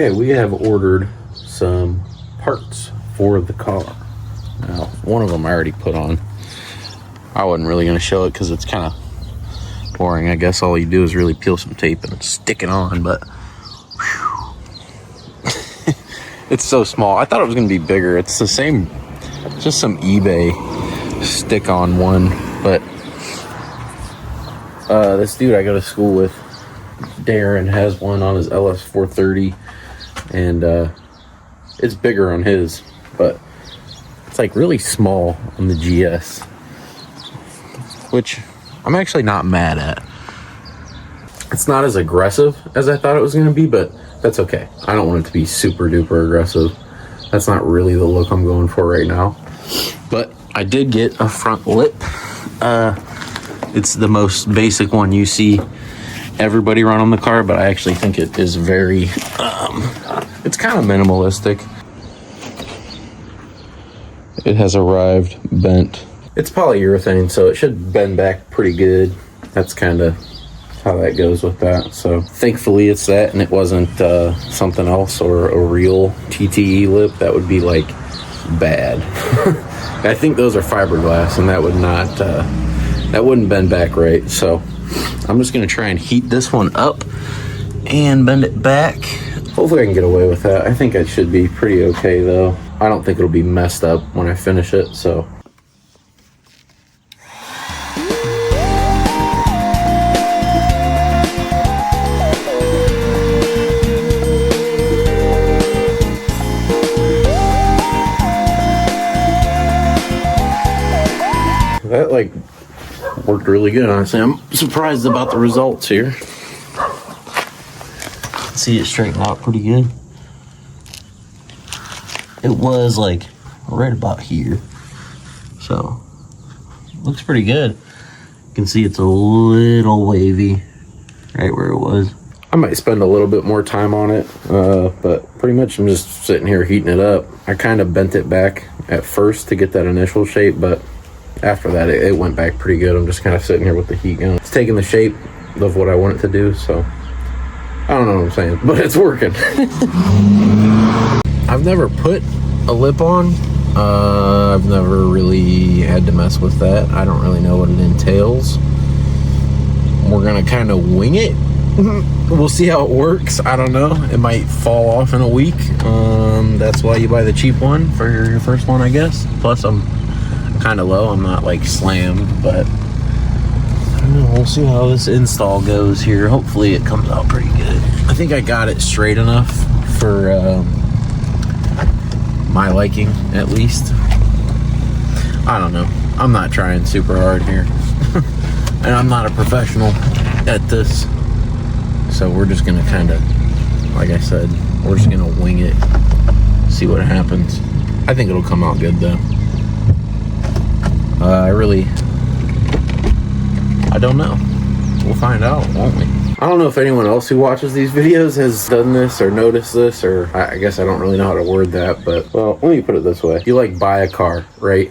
Okay, we have ordered some parts for the car. Now, one of them I already put on. I wasn't really going to show it because it's kind of boring. I guess all you do is really peel some tape and stick it on, but it's so small. I thought it was going to be bigger. It's the same, just some eBay stick-on one, but this dude I go to school with, Darren, has one on his LS430, and it's bigger on his, but it's like really small on the GS, which I'm actually not mad at. It's not as aggressive as I thought it was going to be, but that's okay. I don't want it to be super duper aggressive. That's not really the look I'm going for right now. But I did get a front lip. It's the most basic one you see everybody run on the car, but I actually think it is very, it's kind of minimalistic. It has arrived bent. It's polyurethane, so it should bend back pretty good. That's kind of how that goes with that. So thankfully it's that, and it wasn't something else or a real TTE lip. That would be like bad. I think those are fiberglass, and that would not, that wouldn't bend back right. So I'm just gonna try and heat this one up and bend it back. Hopefully I can get away with that. I think it should be pretty okay though. I don't think it'll be messed up when I finish it, so. That like worked really good, honestly. I'm surprised about the results here. See it straighten out pretty good. It was like right about here, so looks pretty good. You can see it's a little wavy right where it was. I might spend a little bit more time on it, but pretty much I'm just sitting here heating it up. I kind of bent it back at first to get that initial shape, but after that it went back pretty good. I'm just kind of sitting here with the heat going. It's taking the shape of what I want it to do, so I don't know what I'm saying, but it's working. I've never put a lip on. I've never really had to mess with that. I don't really know what it entails. We're gonna kind of wing it. We'll see how it works. I don't know. It might fall off in a week. That's why you buy the cheap one for your first one, I guess. Plus I'm kind of low. I'm not like slammed, but I don't know. We'll see how this install goes here. Hopefully it comes out pretty good. I think I got it straight enough for my liking, at least. I don't know. I'm not trying super hard here. And I'm not a professional at this. So we're just gonna kind of, like I said, we're just gonna wing it, see what happens. I think it'll come out good though. I don't know. We'll find out, won't we? I don't know if anyone else who watches these videos has done this or noticed this, or I guess I don't really know how to word that, but, well, let me put it this way. You like buy a car, right?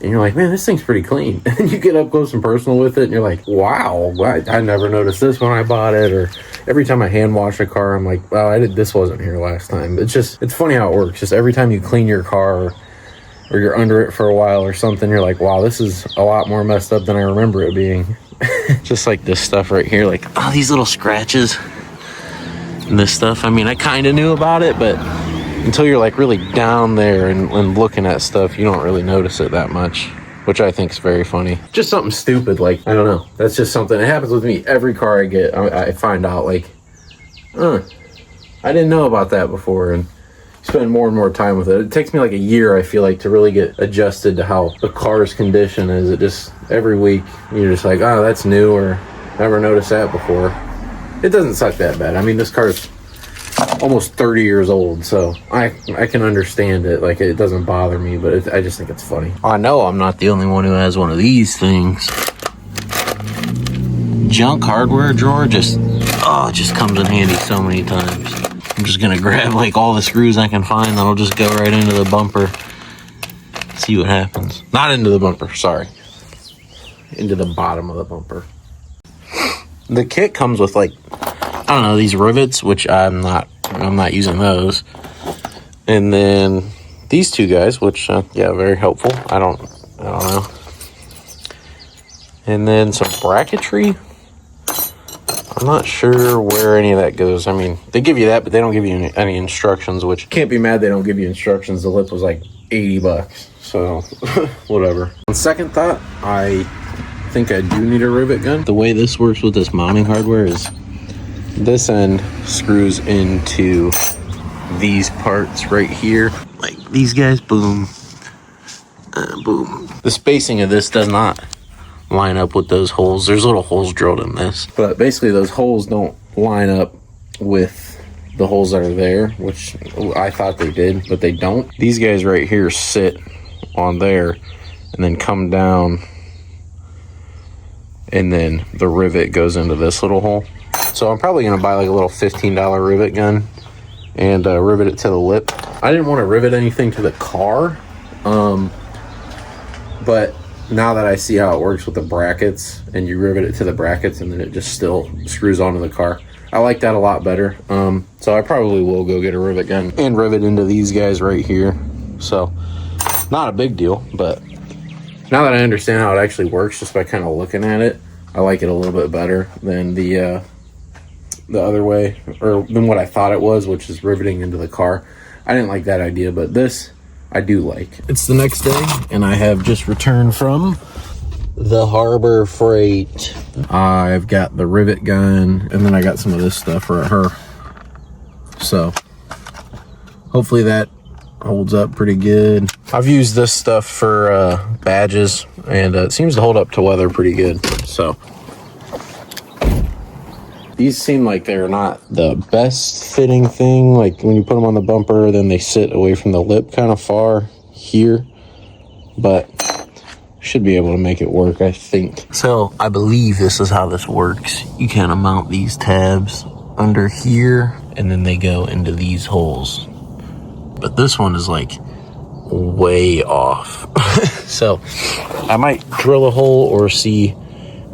And you're like, man, this thing's pretty clean. And you get up close and personal with it, and you're like, wow, I never noticed this when I bought it. Or every time I hand wash a car, I'm like, wow, this wasn't here last time. It's funny how it works. Just every time you clean your car, or you're under it for a while or something, you're like, wow, this is a lot more messed up than I remember it being. Just like this stuff right here, like, oh, these little scratches and this stuff. I mean, I kind of knew about it, but until you're like really down there and looking at stuff, you don't really notice it that much, which I think is very funny. Just something stupid, like, I don't know. That's just something, it happens with me every car I get. I find out, like, I didn't know about that before, and spend more and more time with it. It takes me like a year, I feel like, to really get adjusted to how the car's condition is. It just, every week, you're just like, oh, that's new, or never noticed that before. It doesn't suck that bad. I mean, this car's almost 30 years old, so I can understand it. Like, it doesn't bother me, but I just think it's funny. I know I'm not the only one who has one of these things. Junk hardware drawer just comes in handy so many times. I'm just gonna grab like all the screws I can find, then I'll just go right into the bumper, see what happens. Not into the bumper, sorry. Into the bottom of the bumper. The kit comes with like, I don't know, these rivets, which I'm not I'm not using those. And then these two guys, which, yeah, very helpful. I don't know. And then some bracketry. I'm not sure where any of that goes. I mean, they give you that, but they don't give you any instructions, which can't be mad they don't give you instructions. The lip was like $80, so whatever. On second thought, I think I do need a rivet gun. The way this works with this mounting hardware is this end screws into these parts right here, like these guys. Boom, boom. The spacing of this does not line up with those holes. There's little holes drilled in this, but basically those holes don't line up with the holes that are there, which I thought they did, but they don't. These guys right here sit on there and then come down, and then the rivet goes into this little hole. So I'm probably gonna buy like a little $15 rivet gun and rivet it to the lip. I didn't want to rivet anything to the car, but now that I see how it works with the brackets, and you rivet it to the brackets and then it just still screws onto the car, I like that a lot better. So I probably will go get a rivet gun and rivet into these guys right here. So not a big deal, but now that I understand how it actually works just by kind of looking at it, I like it a little bit better than the other way, or than what I thought it was, which is riveting into the car. I didn't like that idea, but this I do like. It's the next day, and I have just returned from the Harbor Freight. I've got the rivet gun, and then I got some of this stuff for her. So hopefully that holds up pretty good. I've used this stuff for badges, and it seems to hold up to weather pretty good. So these seem like they're not the best fitting thing. Like when you put them on the bumper, then they sit away from the lip kind of far here, but should be able to make it work, I think. So I believe this is how this works. You kind of mount these tabs under here, and then they go into these holes. But this one is like way off. So I might drill a hole or see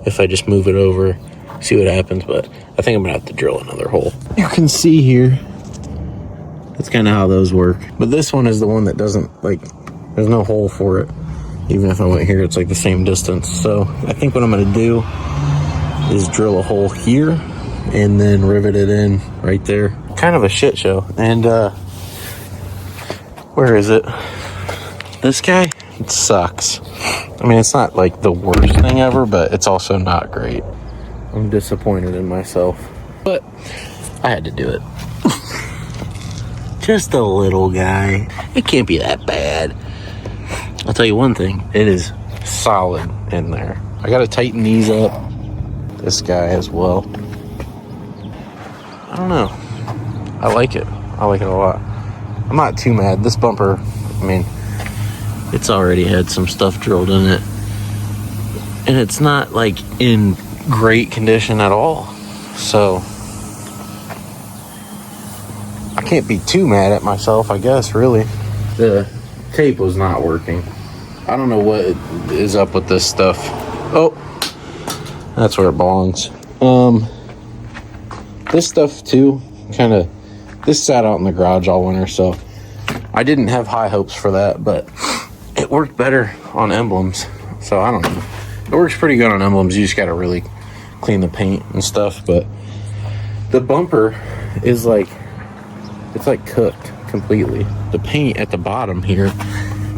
if I just move it over, see what happens, but I think I'm gonna have to drill another hole. You can see here, that's kind of how those work. But this one is the one that doesn't, like, there's no hole for it. Even if I went here, it's like the same distance. So I think what I'm gonna do is drill a hole here and then rivet it in right there. Kind of a shit show. And where is it? This guy, it sucks. I mean, it's not like the worst thing ever, but it's also not great. I'm disappointed in myself, but I had to do it. Just a little guy. It can't be that bad. I'll tell you one thing, it is solid in there. I gotta tighten these up. This guy as well. I don't know. I like it. I like it a lot. I'm not too mad. This bumper, I mean, it's already had some stuff drilled in it. And it's not like in great condition at all. So I can't be too mad at myself, I guess, really. The tape was not working. I don't know what is up with this stuff. Oh, that's where it belongs. This stuff too, this sat out in the garage all winter, so I didn't have high hopes for that, but it worked better on emblems. So I don't know. It works pretty good on emblems. You just gotta really clean the paint and stuff, but the bumper is like, it's like cooked completely. The paint at the bottom here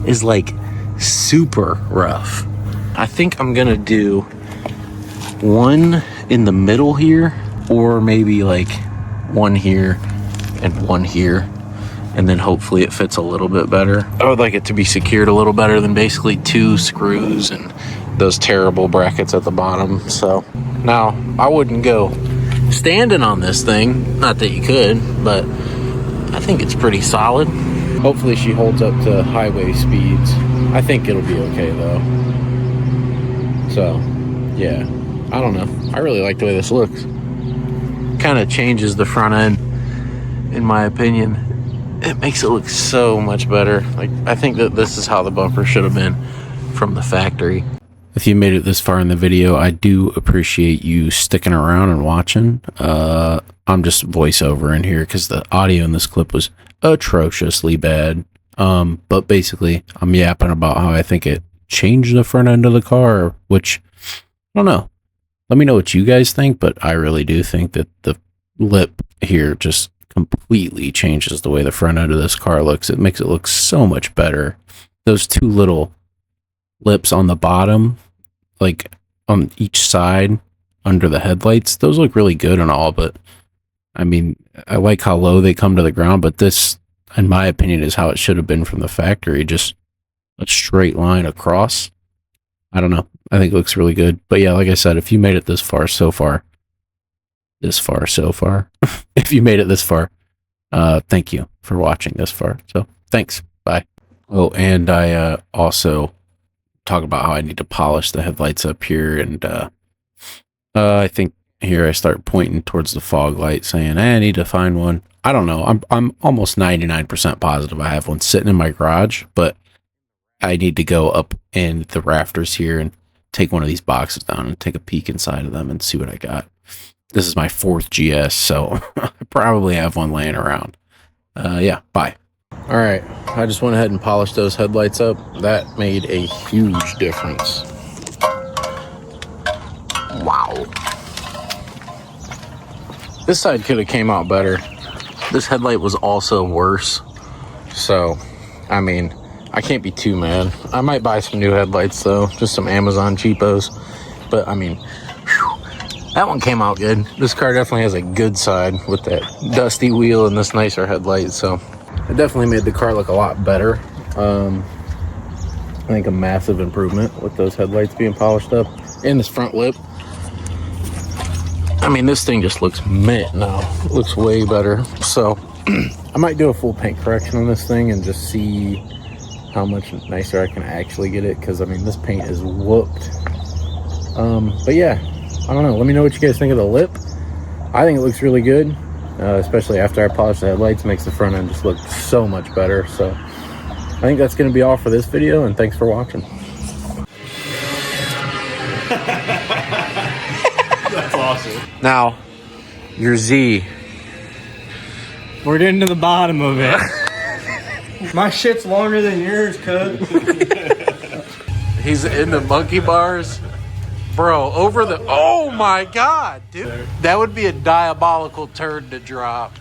is like super rough. I think I'm gonna do one in the middle here, or maybe like one here and one here, and then hopefully it fits a little bit better. I would like it to be secured a little better than basically 2 screws and those terrible brackets at the bottom. So now I wouldn't go standing on this thing, not that you could, but I think it's pretty solid. Hopefully she holds up to highway speeds. I think it'll be okay though. So yeah, I don't know. I really like the way this looks. Kind of changes the front end, in my opinion. It makes it look so much better. Like, I think that this is how the bumper should have been from the factory. If you made it this far in the video, I do appreciate you sticking around and watching. I'm just voiceover in here because the audio in this clip was atrociously bad. But basically, I'm yapping about how I think it changed the front end of the car, which I don't know. Let me know what you guys think, but I really do think that the lip here just completely changes the way the front end of this car looks. It makes it look so much better. Those two little lips on the bottom, like on each side under the headlights, those look really good and all, but I mean, I like how low they come to the ground, but this, in my opinion, is how it should have been from the factory. Just a straight line across. I don't know. I think it looks really good. But yeah, like I said, if you made it this far, if you made it this far, thank you for watching this far. So thanks. Bye. Oh, and I also talk about how I need to polish the headlights up here. And I think here I start pointing towards the fog light saying, I need to find one. I don't know. I'm almost 99% positive I have one sitting in my garage, but I need to go up in the rafters here and take one of these boxes down and take a peek inside of them and see what I got. This is my 4th GS, so I probably have one laying around. Yeah, bye. All right, I just went ahead and polished those headlights up. That made a huge difference. Wow. This side could have came out better. This headlight was also worse. So, I mean, I can't be too mad. I might buy some new headlights though, just some Amazon cheapos. But I mean, whew, that one came out good. This car definitely has a good side with that dusty wheel and this nicer headlight. So it definitely made the car look a lot better. I think a massive improvement with those headlights being polished up and this front lip. I mean, this thing just looks mint now. It looks way better. So I might do a full paint correction on this thing and just see how much nicer I can actually get it, because I mean, this paint is whooped. But yeah, I don't know. Let me know what you guys think of the lip. I think it looks really good, especially after I polish the headlights. Makes the front end just look so much better. So I think that's going to be all for this video, and thanks for watching. That's awesome. Now, your Z. We're getting to the bottom of it. My shit's longer than yours, cuz. He's into monkey bars. Bro, over the... Oh my God, dude. That would be a diabolical turd to drop.